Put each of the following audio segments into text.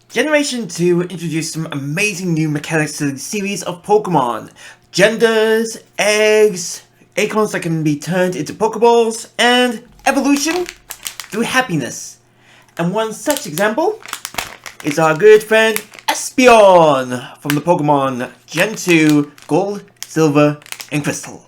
Generation 2 introduced some amazing new mechanics to the series of Pokemon. Genders, eggs, acorns that can be turned into Pokeballs, and evolution through happiness. And one such example is our good friend Espeon from the Pokemon Gen 2 Gold, Silver, and Crystal.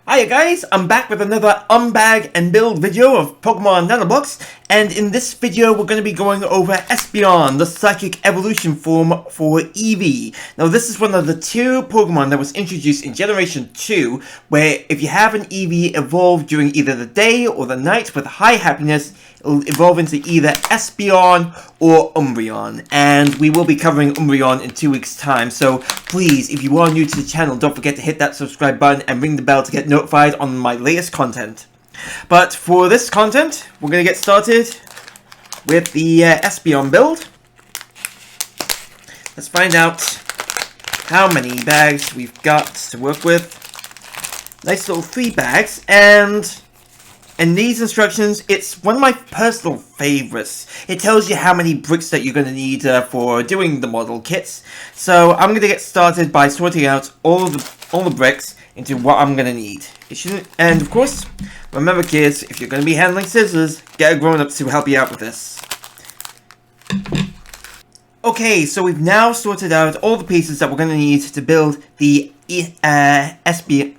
Hiya guys, I'm back with another unbag and build video of Pokemon Nanoblocks, and in this video we're going to be going over Espeon, the Psychic Evolution form for Eevee. Now this is one of the two Pokemon that was introduced in Generation 2, where if you have an Eevee evolve during either the day or the night with high happiness, it'll evolve into either Espeon or Umbreon, and we will be covering Umbreon in 2 weeks time, so please, if you are new to the channel, don't forget to hit that subscribe button and ring the bell to get notified on my latest content. But for this content, we're going to get started with the Espeon build. Let's find out how many bags we've got to work with. Nice little 3 bags, and in these instructions, it's one of my personal favorites. It tells you how many bricks that you're going to need for doing the model kits. So I'm going to get started by sorting out all the bricks into what I'm going to need. And of course, remember kids, if you're going to be handling scissors, get a grown-up to help you out with this. Okay, so we've now sorted out all the pieces that we're going to need to build the Espeon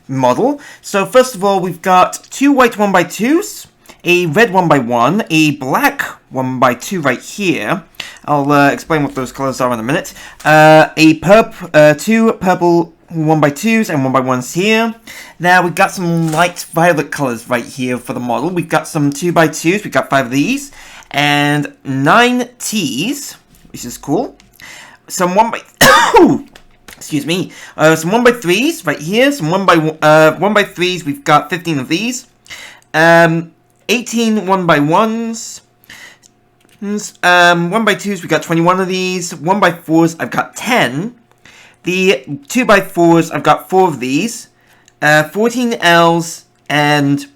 model. So first of all, we've got 2 white 1x2s, a red 1x1, a black 1x2 right here. I'll explain what those colors are in a minute. 2 purple 1x2s and 1x1s here. Now we've got some light violet colors right here for the model. We've got some 2x2s, we've got 5 of these, and 9 T's, which is cool. Some 1x... Excuse me. Some 1x3s right here. Some 1x3s. We've got 15 of these. 18 1x1s. 1x2s. We've got 21 of these. 1x4s. I've got 10. The 2x4s. I've got 4 of these. 14 L's and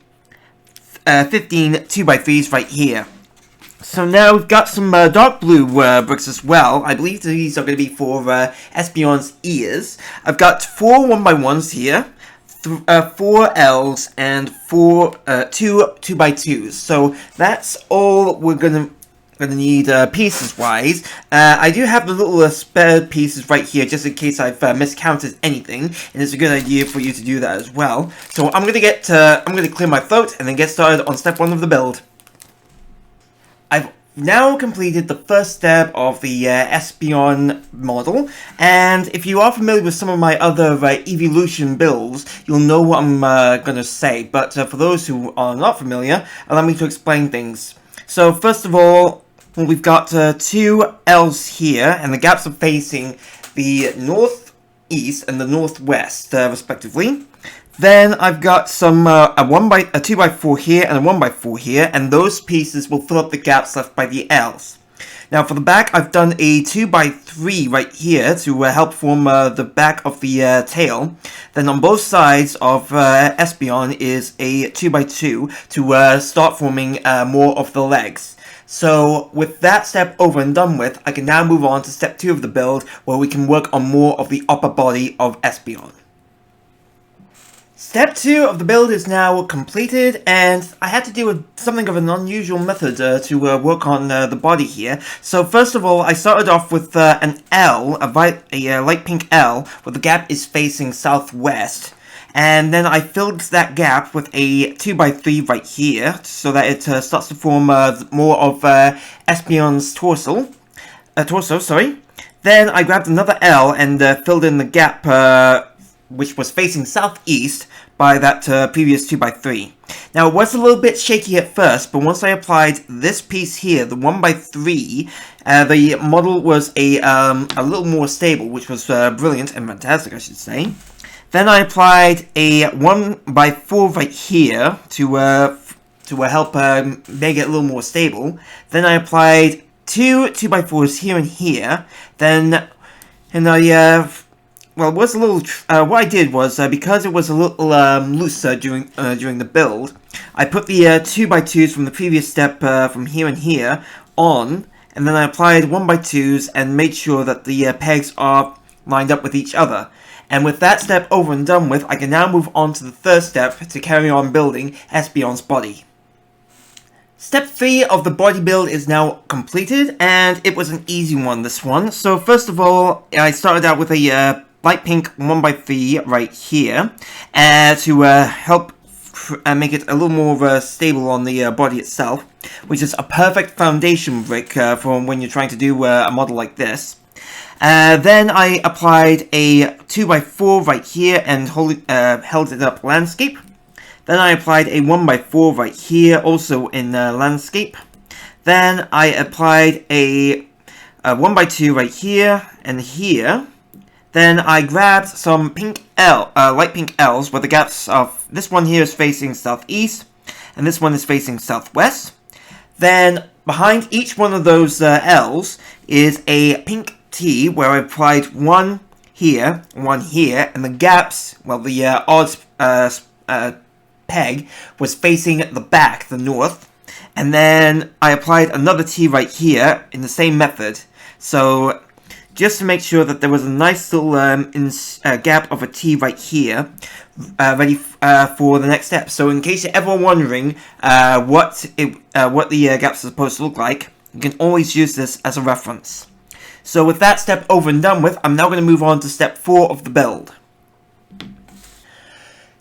15 2x3s right here. So now we've got some dark blue bricks as well. I believe these are going to be for Espeon's ears. I've got 4 1x1s here, 4 L's, and 2 2x2s. So that's all we're gonna need pieces-wise. I do have the little spare pieces right here, just in case I've miscounted anything, and it's a good idea for you to do that as well. So I'm gonna clear my throat and then get started on step 1 of the build. I've now completed the first step of the Espeon model, and if you are familiar with some of my other evolution builds, you'll know what I'm going to say, but for those who are not familiar, allow me to explain things. So first of all, we've got 2 L's here, and the gaps are facing the northeast and the northwest, respectively. Then I've got some a 2x4 here and a 1x4 here, and those pieces will fill up the gaps left by the L's. Now for the back, I've done a 2x3 right here to help form the back of the tail. Then on both sides of Espeon is a 2x2 to start forming more of the legs. So with that step over and done with, I can now move on to step 2 of the build, where we can work on more of the upper body of Espeon. Step 2 of the build is now completed, and I had to do something of an unusual method to work on the body here. So first of all, I started off with an L, a light pink L, where the gap is facing southwest. And then I filled that gap with a 2x3 right here, so that it starts to form more of Espeon's torso. Then I grabbed another L and filled in the gap which was facing southeast by that previous 2x3. Now it was a little bit shaky at first, but once I applied this piece here, the 1x3, the model was a little more stable, which was brilliant and fantastic, I should say. Then I applied a 1x4 right here to to help make it a little more stable. Then I applied two 2x4s here and here. Then, and I well, it was a little. What I did was because it was a little looser during the build, I put the 2x2s from the previous step from here and here on, and then I applied 1x2s and made sure that the pegs are lined up with each other. And with that step over and done with, I can now move on to the third step to carry on building Espeon's body. Step 3 of the body build is now completed, and it was an easy one, this one. So first of all, I started out with a light pink 1x3 right here, to help make it a little more stable on the body itself, which is a perfect foundation brick for when you're trying to do a model like this. Then I applied a 2x4 right here and held it up landscape. Then I applied a 1x4 right here, also in landscape. Then I applied a 1x2 right here and here. Then I grabbed some pink light pink L's where the gaps of this one here is facing southeast, and this one is facing southwest. Then behind each one of those L's is a pink T where I applied one here, and the gaps, well, the odd peg was facing the back, the north, and then I applied another T right here in the same method. So just to make sure that there was a nice little gap of a T right here, ready for the next step. So in case you're ever wondering what the gaps are supposed to look like, you can always use this as a reference. So with that step over and done with, I'm now going to move on to step 4 of the build.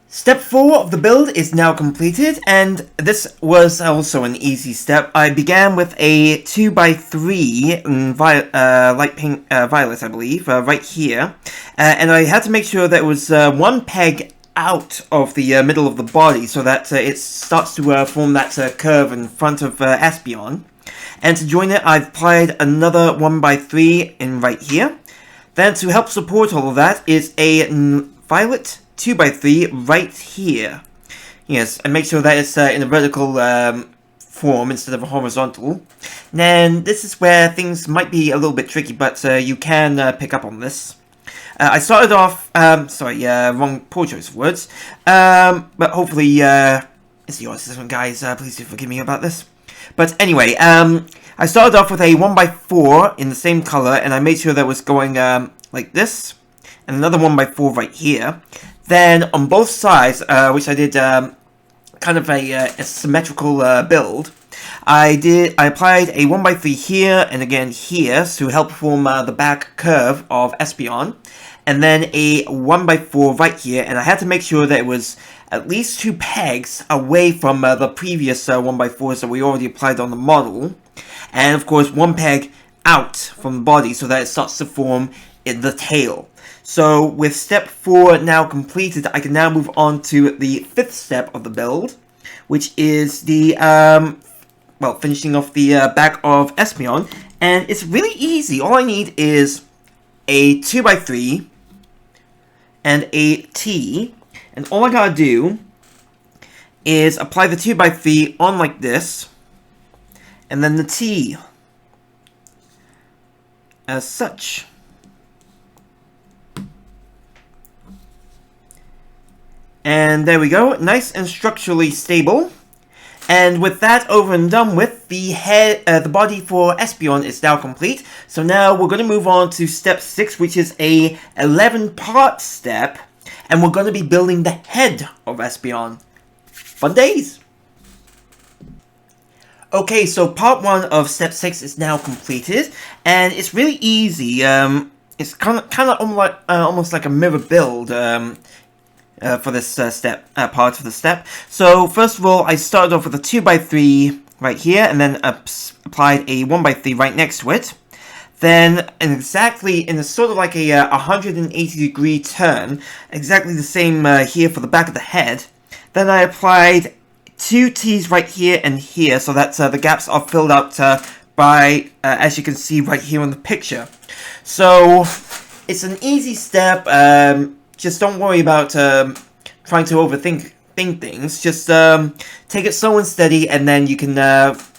Step 4 of the build is now completed, and this was also an easy step. I began with a 2x3 in light pink violet, I believe, right here, and I had to make sure that it was one peg out of the middle of the body so that it starts to form that curve in front of Espeon. And to join it, I've applied another 1x3 in right here. Then to help support all of that is a violet 2x3 right here. Yes, and make sure that it's in a vertical form instead of a horizontal. And this is where things might be a little bit tricky, but you can pick up on this. I started off, poor choice of words. But hopefully, it's the autism, guys. Please do forgive me about this. But anyway, I started off with a 1x4 in the same color, and I made sure that was going like this, and another 1x4 right here. Then on both sides, which I did kind of a symmetrical build, I applied a 1x3 here and again here to help form the back curve of Espeon, and then a 1x4 right here, and I had to make sure that it was at least 2 pegs away from the previous 1x4s that we already applied on the model, and of course 1 peg out from the body so that it starts to form in the tail. So with step 4 now completed, I can now move on to the 5th step of the build, which is the finishing off the back of Espeon, and it's really easy. All I need is a 2x3 and a T, and all I gotta do is apply the 2x3 on like this, and then the T as such. And there we go, nice and structurally stable. And with that over and done with, the body for Espeon is now complete. So now we're going to move on to step 6, which is a 11-part step. And we're going to be building the head of Espeon. Fun days! Okay, so part 1 of step 6 is now completed. And it's really easy. It's kind of almost like a mirror build. For this part of the step. So first of all, I started off with a 2x3 right here, and then applied a 1x3 right next to it. Then, exactly in a sort of like a 180-degree turn, exactly the same here for the back of the head. Then I applied 2 T's right here and here, so that the gaps are filled out by, as you can see right here in the picture. So it's an easy step. Just don't worry about trying to overthink paint things. Just take it slow and steady, and then you can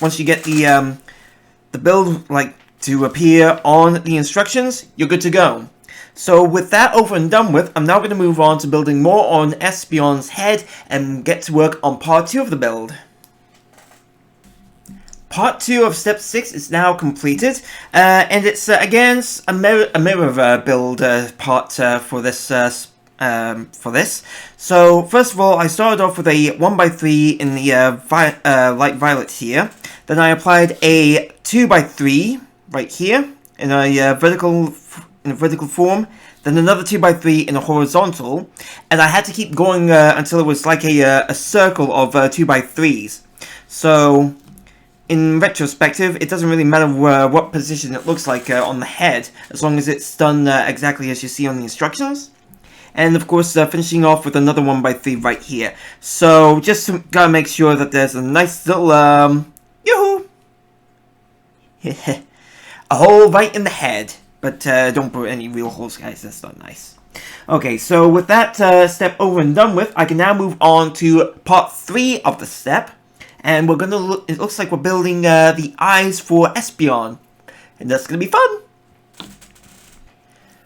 once you get the build like to appear on the instructions, you're good to go. So with that over and done with, I'm now going to move on to building more on Espeon's head and get to work on part 2 of the build. Part 2 of Step 6 is now completed, and it's again a mirror build part for this. So first of all, I started off with a 1x3 in the light violet here. Then I applied a 2x3 right here in a vertical form. Then another 2x3 in a horizontal, and I had to keep going until it was like a circle of 2x3s. So in retrospective, it doesn't really matter what position it looks like on the head, as long as it's done exactly as you see on the instructions. And of course, finishing off with another 1x3 right here. So just gotta make sure that there's a nice little, yoo-hoo! A hole right in the head. But don't put any real holes, guys. That's not nice. Okay, so with that step over and done with, I can now move on to part 3 of the step. And we're gonna look, it looks like we're building the eyes for Espeon. And that's gonna be fun!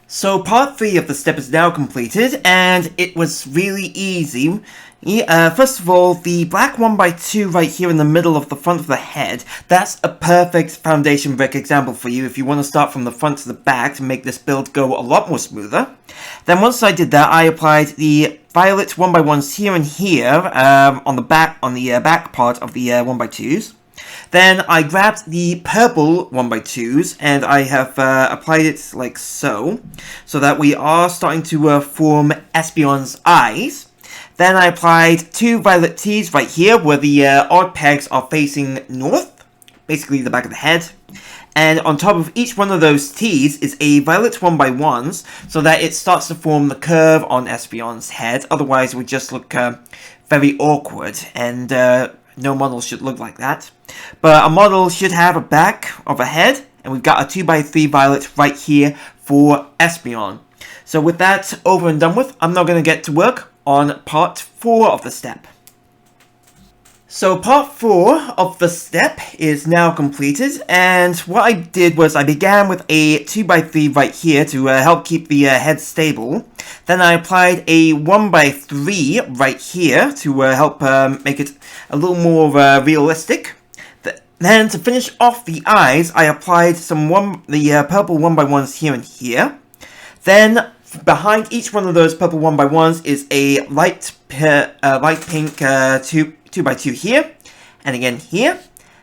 So part 3 of the step is now completed, and it was really easy. First of all, the black 1x2 right here in the middle of the front of the head, that's a perfect foundation brick example for you if you want to start from the front to the back to make this build go a lot more smoother. Then once I did that, I applied the violet 1x1s here and here on the back part of the 1x2s. Then I grabbed the purple 1x2s and I have applied it like so that we are starting to form Espeon's eyes. Then I applied 2 violet T's right here where the odd pegs are facing north, basically the back of the head. And on top of each one of those T's is a violet 1x1s so that it starts to form the curve on Espeon's head. Otherwise it would just look very awkward, and no model should look like that. But a model should have a back of a head, and we've got a 2x3 violet right here for Espeon. So with that over and done with, I'm now going to get to work on part 4 of the step. So part 4 of the step is now completed, and what I did was I began with a 2x3 right here to help keep the head stable. Then I applied a 1x3 right here to help make it a little more realistic. Then to finish off the eyes, I applied the purple 1x1s here and here. Then behind each one of those purple 1x1s is a light pink 2x2 here, and again here.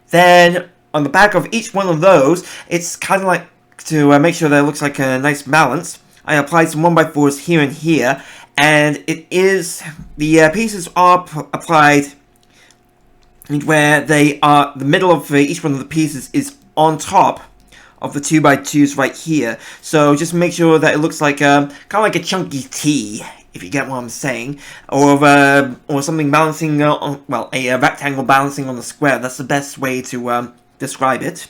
Then on the back of each one of those, it's kind of like to make sure that it looks like a nice balance. I applied some 1x4s here and here, and it is the pieces are applied where they are, the middle of each one of the pieces is on top of the 2x2s right here. So just make sure that it looks like kind of like a chunky T, if you get what I'm saying, or something balancing on, well, a rectangle balancing on the square. That's the best way to describe it.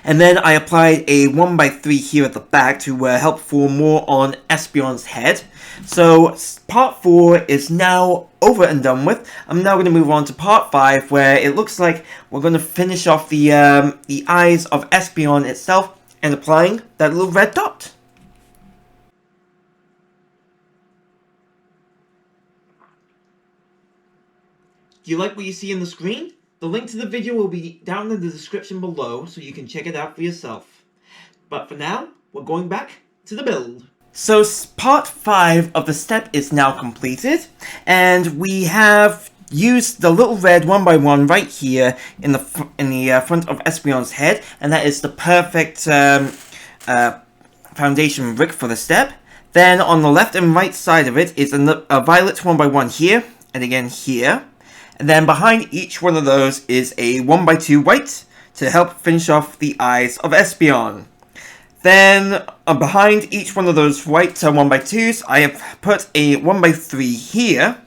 And then I applied a 1x3 here at the back to help form more on Espeon's head. So part 4 is now over and done with. I'm now going to move on to part 5, where it looks like we're going to finish off the eyes of Espeon itself and applying that little red dot. Do you like what you see on the screen? The link to the video will be down in the description below, so you can check it out for yourself. But for now, we're going back to the build. So part 5 of the step is now completed, and we have used the little red 1x1 right here in the front of Espeon's head, and that is the perfect foundation brick for the step. Then on the left and right side of it is a violet 1x1 here, and again here. And then behind each one of those is a 1x2 white to help finish off the eyes of Espeon. Then behind each one of those white 1x2s, I have put a 1x3 here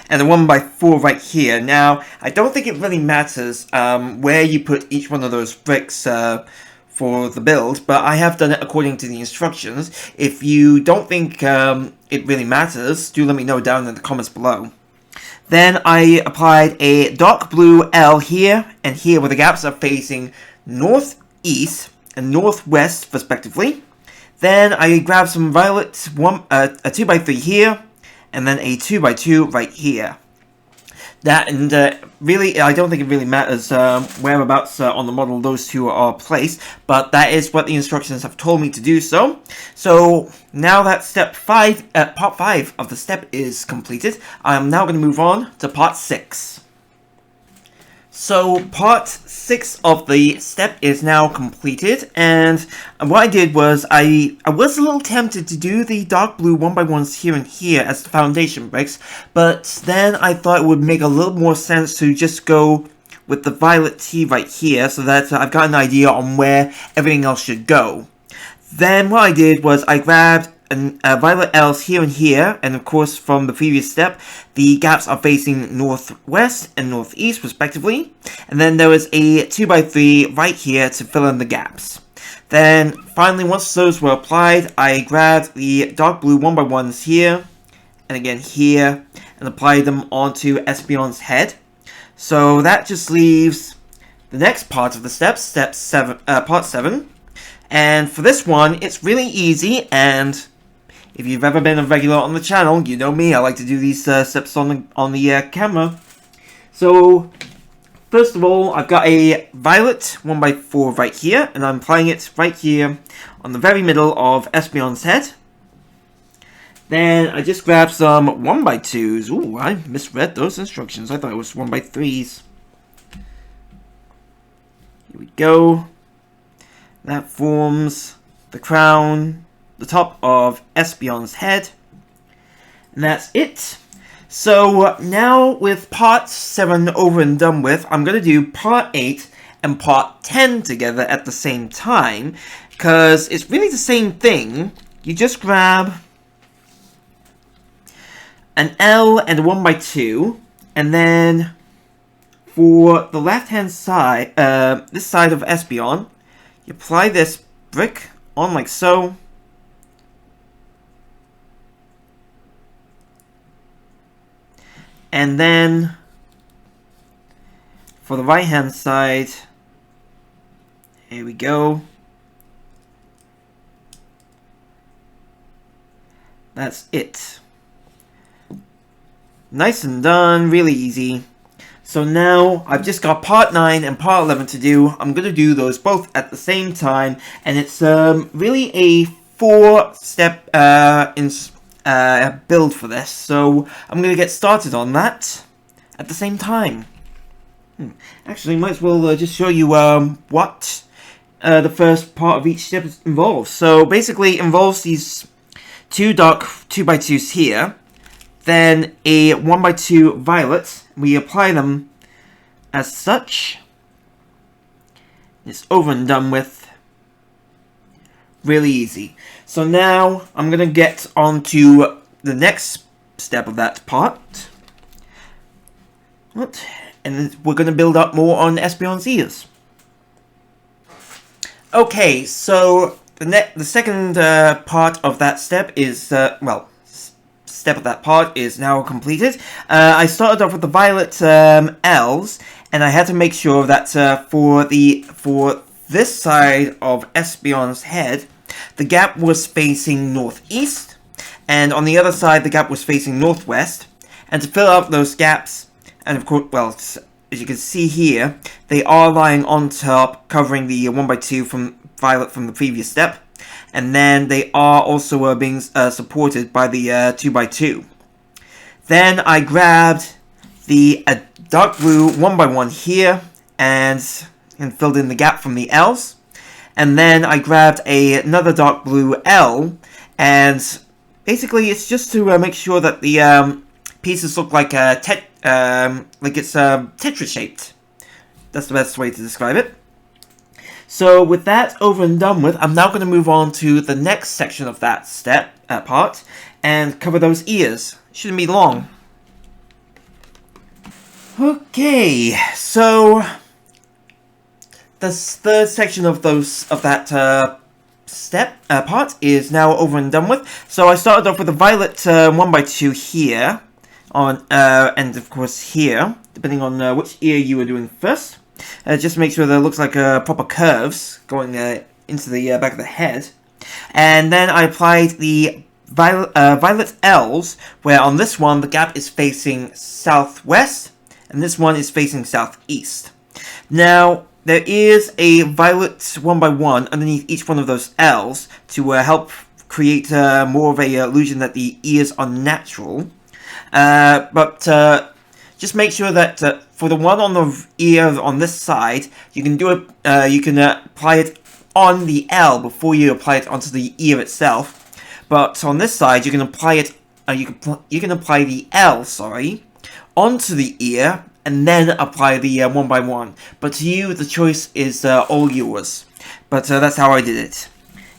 and a 1x4 right here. Now, I don't think it really matters where you put each one of those bricks for the build, but I have done it according to the instructions. If you don't think it really matters, do let me know down in the comments below. Then I applied a dark blue L here and here, where the gaps are facing northeast and northwest respectively. Then I grabbed some violet, a 2x3 here, and then a 2x2 right here. That, and really, I don't think it really matters whereabouts on the model those two are placed, but that is what the instructions have told me to do so. So now that part 5 of the step is completed, I'm now going to move on to part 6. So part 6 of the step is now completed, and what I did was I was a little tempted to do the dark blue 1x1s here and here as the foundation bricks, but then I thought it would make a little more sense to just go with the violet T right here, so that I've got an idea on where everything else should go. Then what I did was I grabbed violet L's here and here, and of course from the previous step, the gaps are facing northwest and northeast respectively, and then there was a 2x3 right here to fill in the gaps. Then finally, once those were applied, I grabbed the dark blue 1x1s here, and again here, and applied them onto Espeon's head. So that just leaves the next part of the steps, part 7. And for this one, it's really easy, and if you've ever been a regular on the channel, you know me, I like to do these steps on the camera. So, first of all, I've got a violet 1x4 right here, and I'm applying it right here on the very middle of Espeon's head. Then I just grabbed some 1x2s. Ooh, I misread those instructions. I thought it was 1x3s. Here we go. That forms the crown, the top of Espeon's head, and that's it. So now with part 7 over and done with, I'm going to do part 8 and part 10 together at the same time, because it's really the same thing. You just grab an L and a 1x2, and then for the left hand side, this side of Espeon, you apply this brick on like so. And then for the right hand side, here we go. That's it. Nice and done, really easy. So now I've just got part 9 and part 11 to do. I'm going to do those both at the same time, and it's really a 4-step build for this. So I'm going to get started on that at the same time. Actually, might as well just show you what the first part of each step involves. So basically, it involves these 2 dark 2x2s here, then a 1x2 violet. We apply them as such. It's over and done with. Really easy. So now I'm going to get on to the next step of that part. And we're going to build up more on Espeon's ears. Okay, so the second part of that step is, step of that part is now completed. I started off with the violet L's, and I had to make sure that for this side of Espeon's head, the gap was facing northeast, and on the other side the gap was facing northwest. And to fill up those gaps, and of course, well, as you can see here, they are lying on top, covering the 1x2 from violet from the previous step. And then they are also being supported by the 2x2. Then I grabbed the dark blue 1x1 here and filled in the gap from the L's. And then I grabbed another dark blue L, and basically it's just to make sure that the pieces look like it's Tetris shaped. That's the best way to describe it. So with that over and done with, I'm now going to move on to the next section of that part, and cover those ears. Shouldn't be long. Okay, so the third section of that part is now over and done with. So I started off with a violet 1x2 here on, and of course here, depending on which ear you are doing first. Just make sure that it looks like proper curves going into the back of the head. And then I applied the violet L's, where on this one the gap is facing southwest, and this one is facing southeast. Now, there is a violet 1x1 underneath each one of those L's to help create more of a illusion that the ears are natural. But just make sure that for the one on the ear on this side, you can do it. You can apply it on the L before you apply it onto the ear itself. But on this side, you can apply it. You can apply the L, onto the ear, and then apply the 1x1. But to you, the choice is all yours. But that's how I did it.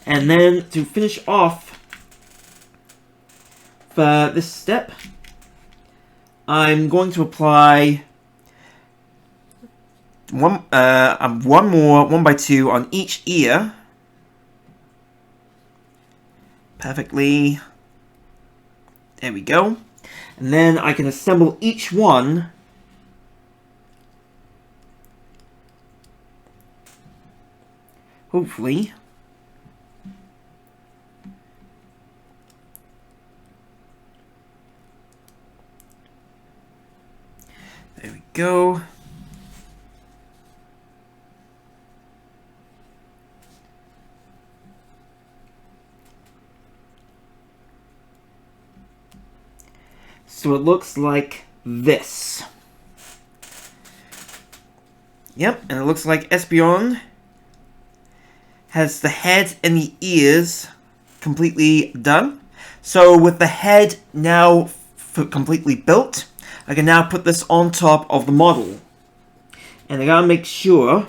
And then to finish off for this step, I'm going to apply one more 1x2 on each ear. Perfectly. There we go. And then I can assemble each one hopefully. There we go. So it looks like this. Yep, and it looks like Espeon has the head and the ears completely done. So with the head now completely built, I can now put this on top of the model. And I gotta make sure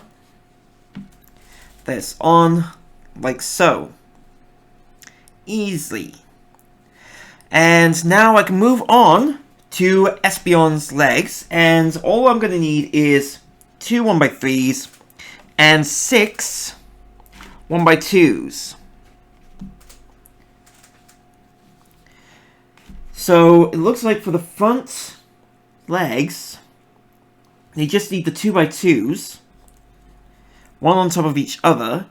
that it's on like so. Easily. And now I can move on to Espeon's legs, and all I'm going to need is 2 1x3s and 6 1x2s. So it looks like for the front legs, they just need the 2x2s, one on top of each other,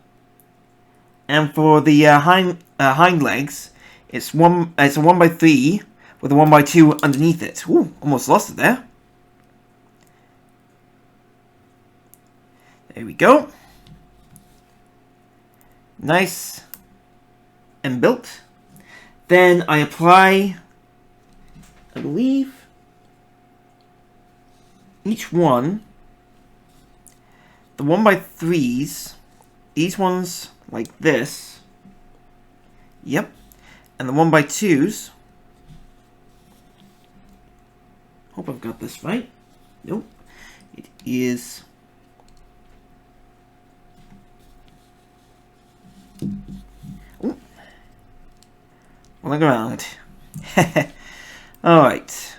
and for the hind legs, it's a 1x3 with a 1x2 underneath it. Ooh, almost lost it there. There we go. Nice and built. Then I apply, I believe, each one, the 1x3s, these ones like this. Yep. And the 1x2s. Hope I've got this right. Nope. It is. Ooh. Look around. Alright.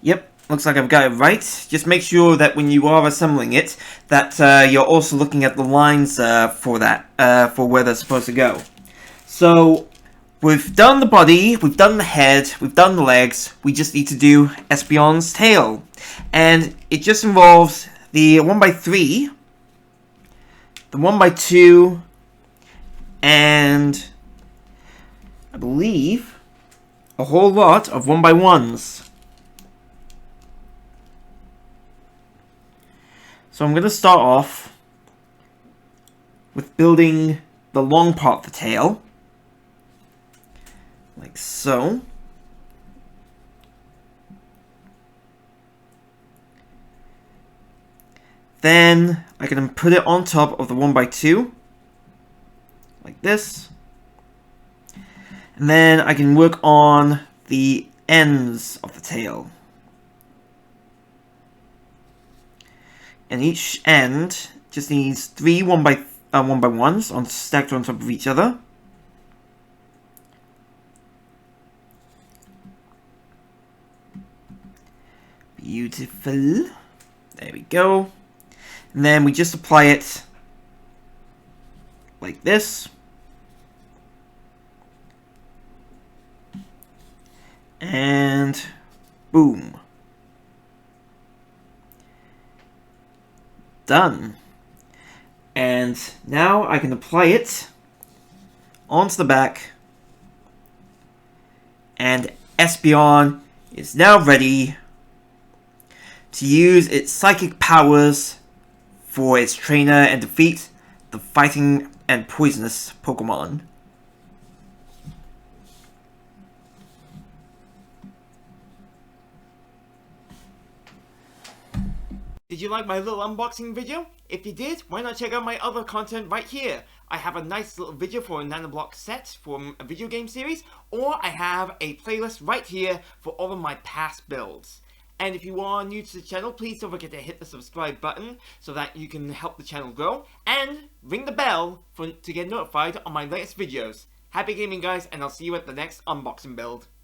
Yep. Looks like I've got it right. Just make sure that when you are assembling it, that you're also looking at the lines for that, for where they're supposed to go. So, we've done the body, we've done the head, we've done the legs, we just need to do Espeon's tail. And it just involves the 1x3, the 1x2, and I believe a whole lot of 1x1s. So I'm going to start off with building the long part of the tail, like so. Then I can put it on top of the 1x2, like this. And then I can work on the ends of the tail. And each end just needs 3 1x1s stacked on top of each other. Beautiful. There we go. And then we just apply it like this. And boom. Done. And now I can apply it onto the back. And Espeon is now ready to use its psychic powers for its trainer and defeat the fighting and poisonous Pokemon. Did you like my little unboxing video? If you did, why not check out my other content right here? I have a nice little video for a Nanoblock set from a video game series, or I have a playlist right here for all of my past builds. And if you are new to the channel, please don't forget to hit the subscribe button so that you can help the channel grow, and ring the bell to get notified on my latest videos. Happy gaming, guys, and I'll see you at the next unboxing build.